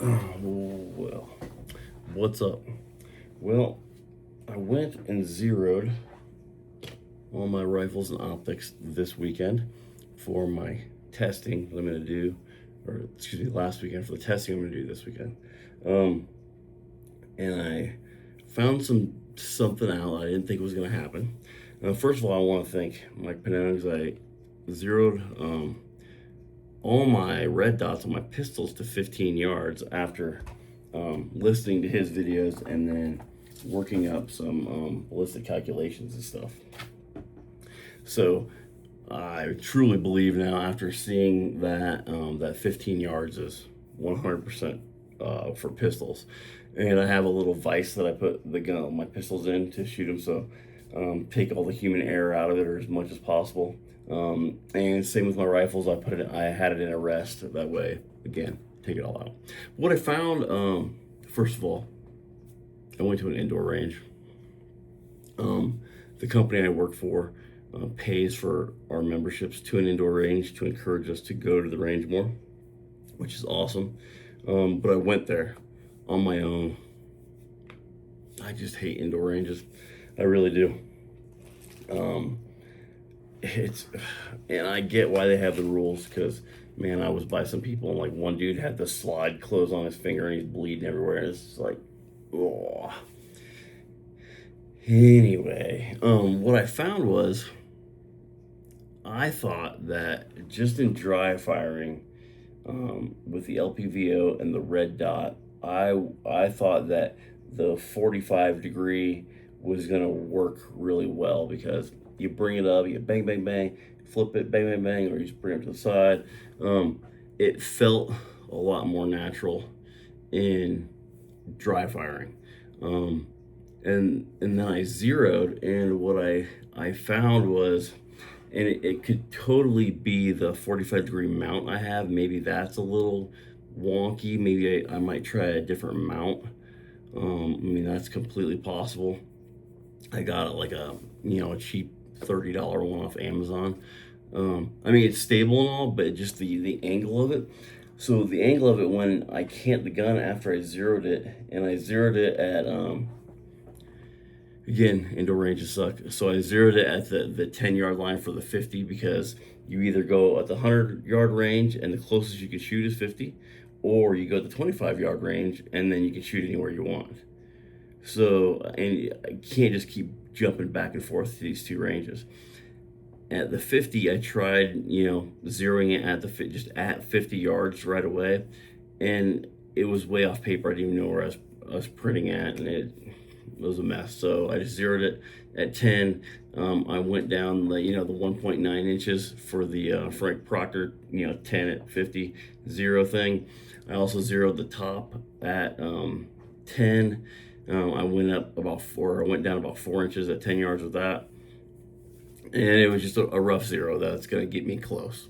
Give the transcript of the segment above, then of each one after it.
Well, what's up? Well, I went and zeroed all my rifles and optics this weekend for my testing that I'm going to do, or excuse me, last weekend for the testing I'm going to do this weekend. Um, and I found something out I didn't think was going to happen. First of all, I want to thank Mike Panetta because I zeroed all my red dots on my pistols to 15 yards after listening to his videos and then working up some ballistic calculations and stuff. So I truly believe now, after seeing that, that 15 yards is 100% for pistols. And I have a little vise that I put my pistols in to shoot them, so take all the human error out of it, or as much as possible. And same with my rifles. I had it in a rest, that way, again, take it all out. What I found, first of all, I went to an indoor range. The company I work for pays for our memberships to an indoor range to encourage us to go to the range more, which is awesome. But I went there on my own. I just hate indoor ranges. I really do. And I get why they have the rules, because man, I was by some people and like one dude had the slide close on his finger and he's bleeding everywhere, and it's like, oh. Anyway, what I found was, I thought that just in dry firing, with the LPVO and the red dot, I thought that the 45 degree was gonna work really well, because you bring it up, you bang bang bang, flip it, bang bang bang, or you just bring it to the side. It felt a lot more natural in dry firing. And then I zeroed, and what I found was, and it could totally be the 45 degree mount I have. Maybe that's a little wonky. Maybe I might try a different mount. I mean, that's completely possible. I got it like a cheap $30 one off Amazon. I mean, it's stable and all, but just the angle of it. So the angle of it, when I canned the gun after I zeroed it, and I zeroed it at again, indoor ranges suck. So I zeroed it at the 10-yard line for the 50, because you either go at the 100-yard range and the closest you can shoot is 50, or you go at the 25-yard range and then you can shoot anywhere you want. So, and I can't just keep jumping back and forth to these two ranges. At the 50, I tried, zeroing it at just at 50 yards right away, and it was way off paper. I didn't even know where I was printing at, and it was a mess. So I just zeroed it at 10. I went down the 1.9 inches for the Frank Proctor 10 at 50 zero thing. I also zeroed the top at 10. I went down about 4 inches at 10 yards with that, and it was just a rough zero that's going to get me close.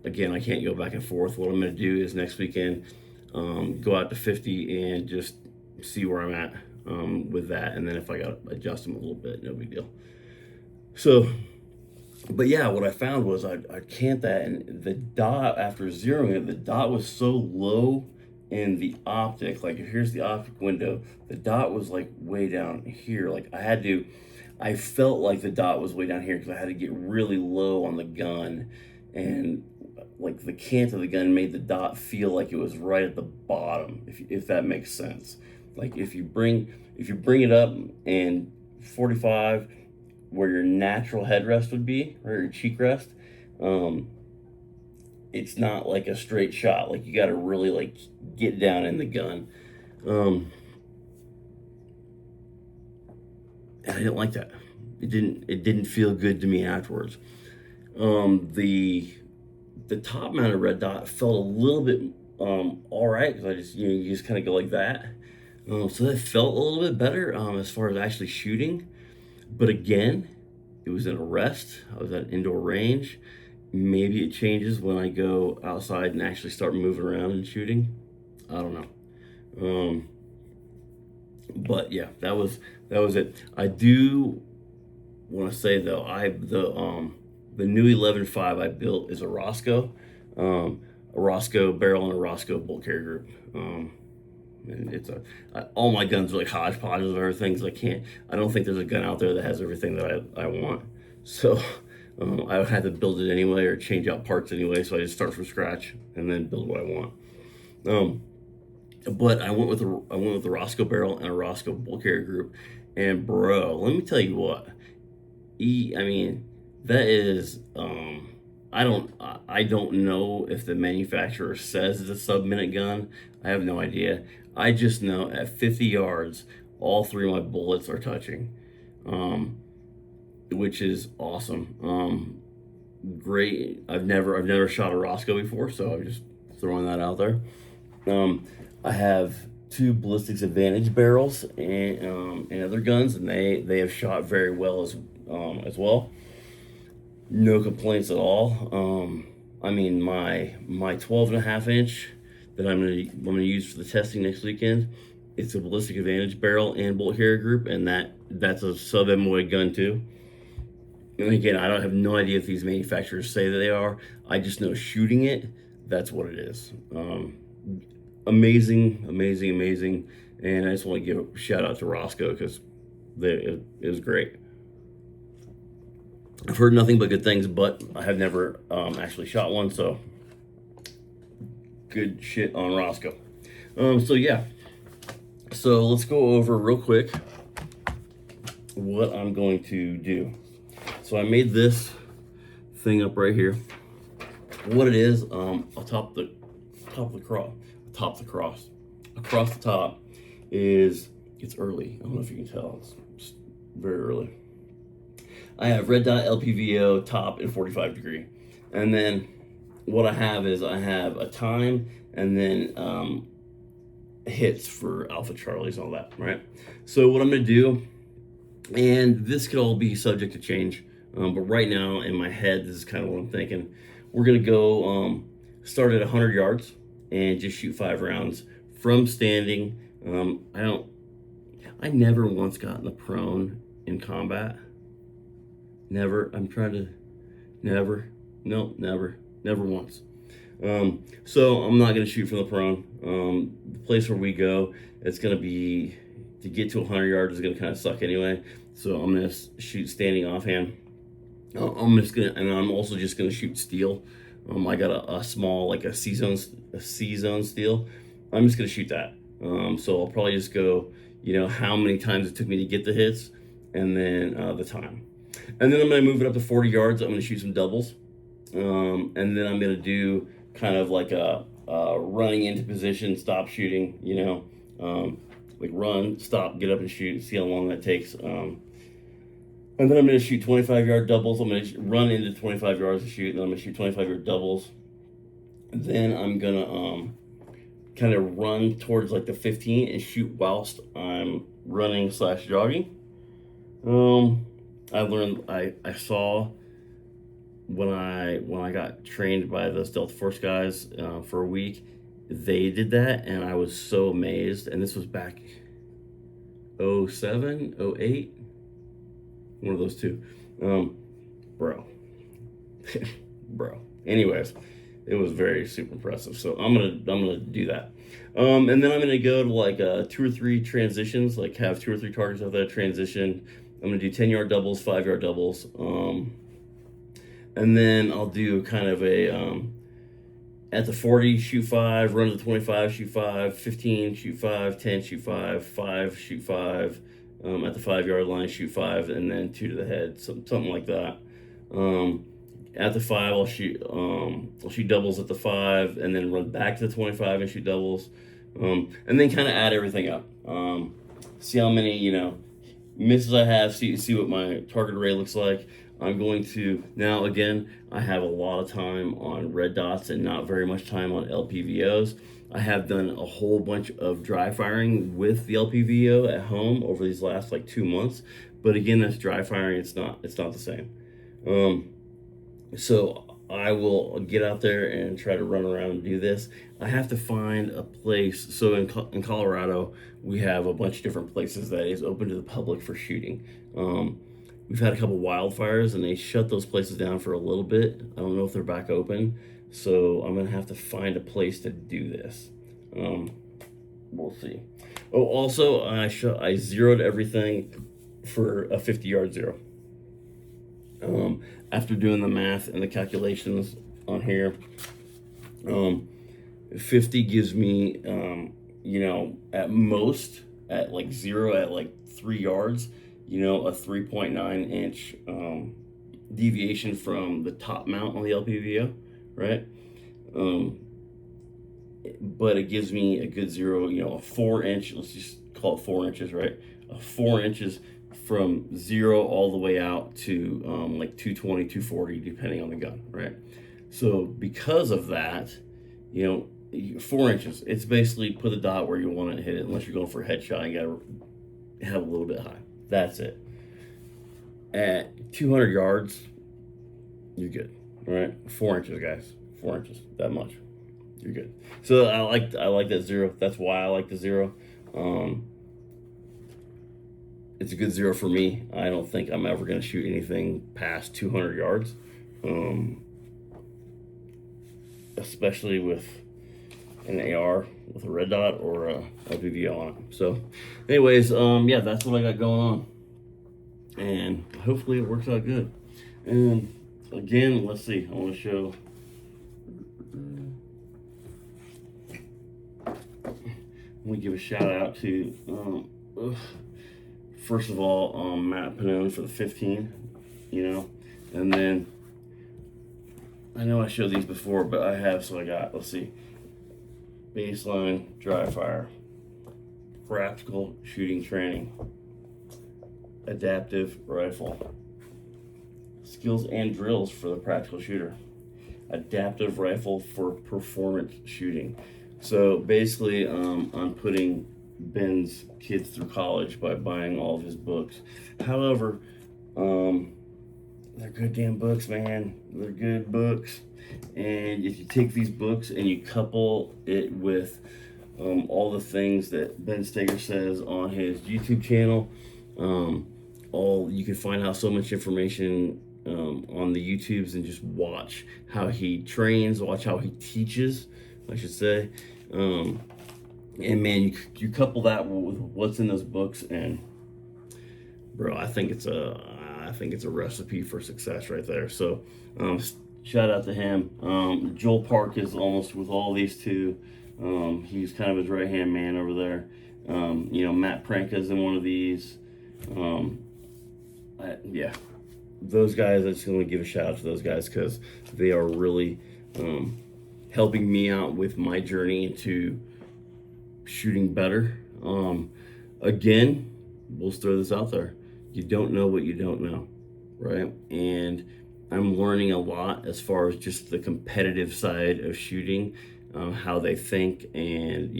Again, I can't go back and forth. What I'm going to do is next weekend go out to 50 and just see where I'm at with that, and then if I got to adjust them a little bit, no big deal. So, but yeah, what I found was I canned that, and the dot, after zeroing it, the dot was so low in the optic. Like, if here's the optic window, the dot was like way down here. Like, I felt like the dot was way down here because I had to get really low on the gun, and like the cant of the gun made the dot feel like it was right at the bottom, if that makes sense. Like, if you bring it up and 45, where your natural headrest would be, or your cheek rest, it's not like a straight shot. Like, you got to really like get down in the gun. And I didn't like that. It didn't feel good to me afterwards. The top mounted red dot felt a little bit all right, because I just you just kind of go like that. So that felt a little bit better as far as actually shooting. But again, it was in a rest. I was at an indoor range. Maybe it changes when I go outside and actually start moving around and shooting. I don't know. But yeah, that was it. I do want to say though, the new 11.5 I built is a Roscoe. Roscoe barrel and a Roscoe bolt carrier group. And it's all my guns are like hodgepodges of everything. So I don't think there's a gun out there that has everything that I want. So I would have to build it anyway or change out parts anyway. So I just start from scratch and then build what I want. But I went with the Roscoe barrel and a Roscoe bolt carrier group. And bro, let me tell you what. I mean, that is I don't know if the manufacturer says it's a sub-minute gun. I have no idea. I just know at 50 yards, all three of my bullets are touching, which is awesome. Great. I've never shot a Roscoe before, so I'm just throwing that out there. I have two Ballistics Advantage barrels and other guns, and they have shot very well as well. No complaints at all. I mean, my 12.5 inch that I'm gonna use for the testing next weekend, it's a Ballistic Advantage barrel and bolt carrier group, and that's a sub MOA gun too. And again, I don't have no idea if these manufacturers say that they are. I just know shooting it, that's what it is. Amazing. And I just want to give a shout out to Roscoe because it was great. I've heard nothing but good things, but I have never actually shot one, so good shit on Roscoe. So yeah, so let's go over real quick what I'm going to do. So I made this thing up right here. What it is, across the top is, it's early. I don't know if you can tell, it's just very early. I have red dot LPVO top and 45 degree. And then what I have is I have a time and then hits for Alpha Charlies and all that, right? So what I'm gonna do, and this could all be subject to change, but right now in my head, this is kind of what I'm thinking. We're gonna go start at 100 yards and just shoot 5 rounds from standing. I never once gotten the prone in combat. Never. Never once. So I'm not gonna shoot from the prone. The place where we go, it's gonna be, to get to 100 yards is gonna kind of suck anyway. So I'm gonna shoot standing offhand. I'm also just gonna shoot steel. I got a small, like a C-zone steel. I'm just gonna shoot that. So I'll probably just go, how many times it took me to get the hits, and then the time. And then I'm gonna move it up to 40 yards. I'm gonna shoot some doubles. And then I'm gonna do kind of like a running into position, stop shooting, like run, stop, get up and shoot, see how long that takes. And then I'm going to shoot 25-yard doubles. I'm going to run into 25 yards to shoot, and then I'm going to shoot 25-yard doubles. Then I'm going to kind of run towards like the 15 and shoot whilst I'm running / jogging. I saw when I got trained by those Delta Force guys for a week, they did that, and I was so amazed. And this was back 07, 08. One of those two. Bro. Anyways, it was very super impressive. So I'm gonna do that. And then I'm gonna go to like 2 or 3 transitions, like have 2 or 3 targets of that transition. I'm gonna do 10-yard doubles, 5-yard doubles. And then I'll do kind of a at the 40, shoot 5, run to the 25, shoot 5, 15, shoot 5, 10, shoot 5, 5, shoot 5. At the 5-yard line, shoot 5, and then 2 to the head, something like that. At the 5, I'll shoot doubles at the 5, and then run back to the 25 and shoot doubles, and then kind of add everything up. See how many misses I have. See what my target array looks like. I'm going to now, again, I have a lot of time on red dots and not very much time on LPVOs. I have done a whole bunch of dry firing with the LPVO at home over these last like 2 months, but again, that's dry firing. It's not the same. So I will get out there and try to run around and do this. I have to find a place. So in Colorado, we have a bunch of different places that is open to the public for shooting. We've had a couple wildfires and they shut those places down for a little bit. I don't know if they're back open. So I'm gonna have to find a place to do this. We'll see. Oh, also I zeroed everything for a 50-yard zero. After doing the math and the calculations on here, 50 gives me, at most, at like zero, at like 3 yards, a 3.9 inch deviation from the top mount on the LPVO, right? But it gives me a good zero, a 4 inch, let's just call it 4 inches, right? 4 inches from zero all the way out to like 220, 240, depending on the gun, right? So because of that, 4 inches, it's basically put a dot where you want to hit it, unless you're going for a headshot, you gotta have a little bit high. That's it. At 200 yards, you're good, right? 4 inches, guys. 4 inches, that much. You're good. So I like that zero. That's why I like the zero. It's a good zero for me. I don't think I'm ever going to shoot anything past 200 yards, especially with an AR with a red dot or a LPVO on it. So, anyways, yeah, that's what I got going on, and hopefully it works out good. And again, let's see. I want to show. I want to give a shout out to, first of all, Matt Panone for the 15, and then I know I showed these before, but I have, so I got, let's see, Baseline Dry Fire, Practical Shooting Training, Adaptive Rifle, Skills and Drills for the Practical Shooter, Adaptive Rifle for Performance Shooting. So basically, I'm putting Ben's kids through college by buying all of his books. However, they're good damn books, man. They're good books. And if you take these books and you couple it with all the things that Ben Steger says on his YouTube channel, you can find out so much information on the YouTubes, and just watch how he trains, watch how he teaches, I should say. And man, you couple that with what's in those books, and bro, I think it's a recipe for success right there. So shout out to him. Joel Park is almost with all these two. He's kind of his right hand man over there. Matt Pranka's in one of these. Yeah, those guys, I just want to give a shout out to those guys, because they are really helping me out with my journey into shooting better. Again, we'll throw this out there. You don't know what you don't know, right? And I'm learning a lot as far as just the competitive side of shooting, how they think, and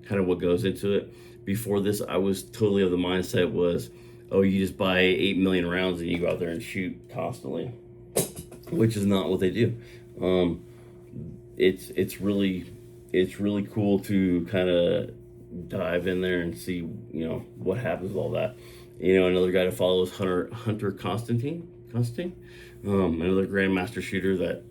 kind of what goes into it. Before this, I was totally of the mindset was, oh, you just buy 8 million rounds and you go out there and shoot constantly, which is not what they do. It's really cool to kind of dive in there and see what happens with all that. Another guy to follow is Hunter Constantine, another grandmaster shooter that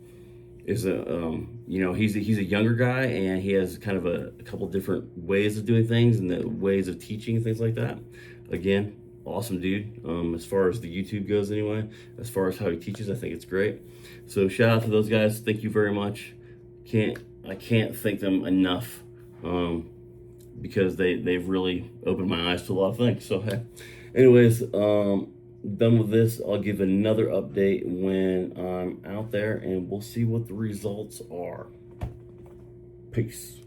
is he's a younger guy, and he has kind of a couple different ways of doing things and the ways of teaching and things like that. Again, awesome dude. As far as the YouTube goes, anyway, as far as how he teaches, I think it's great. So shout out to those guys. Thank you very much. I can't thank them enough, because they've really opened my eyes to a lot of things. So anyways, done with this. I'll give another update when I'm out there, and we'll see what the results are. Peace.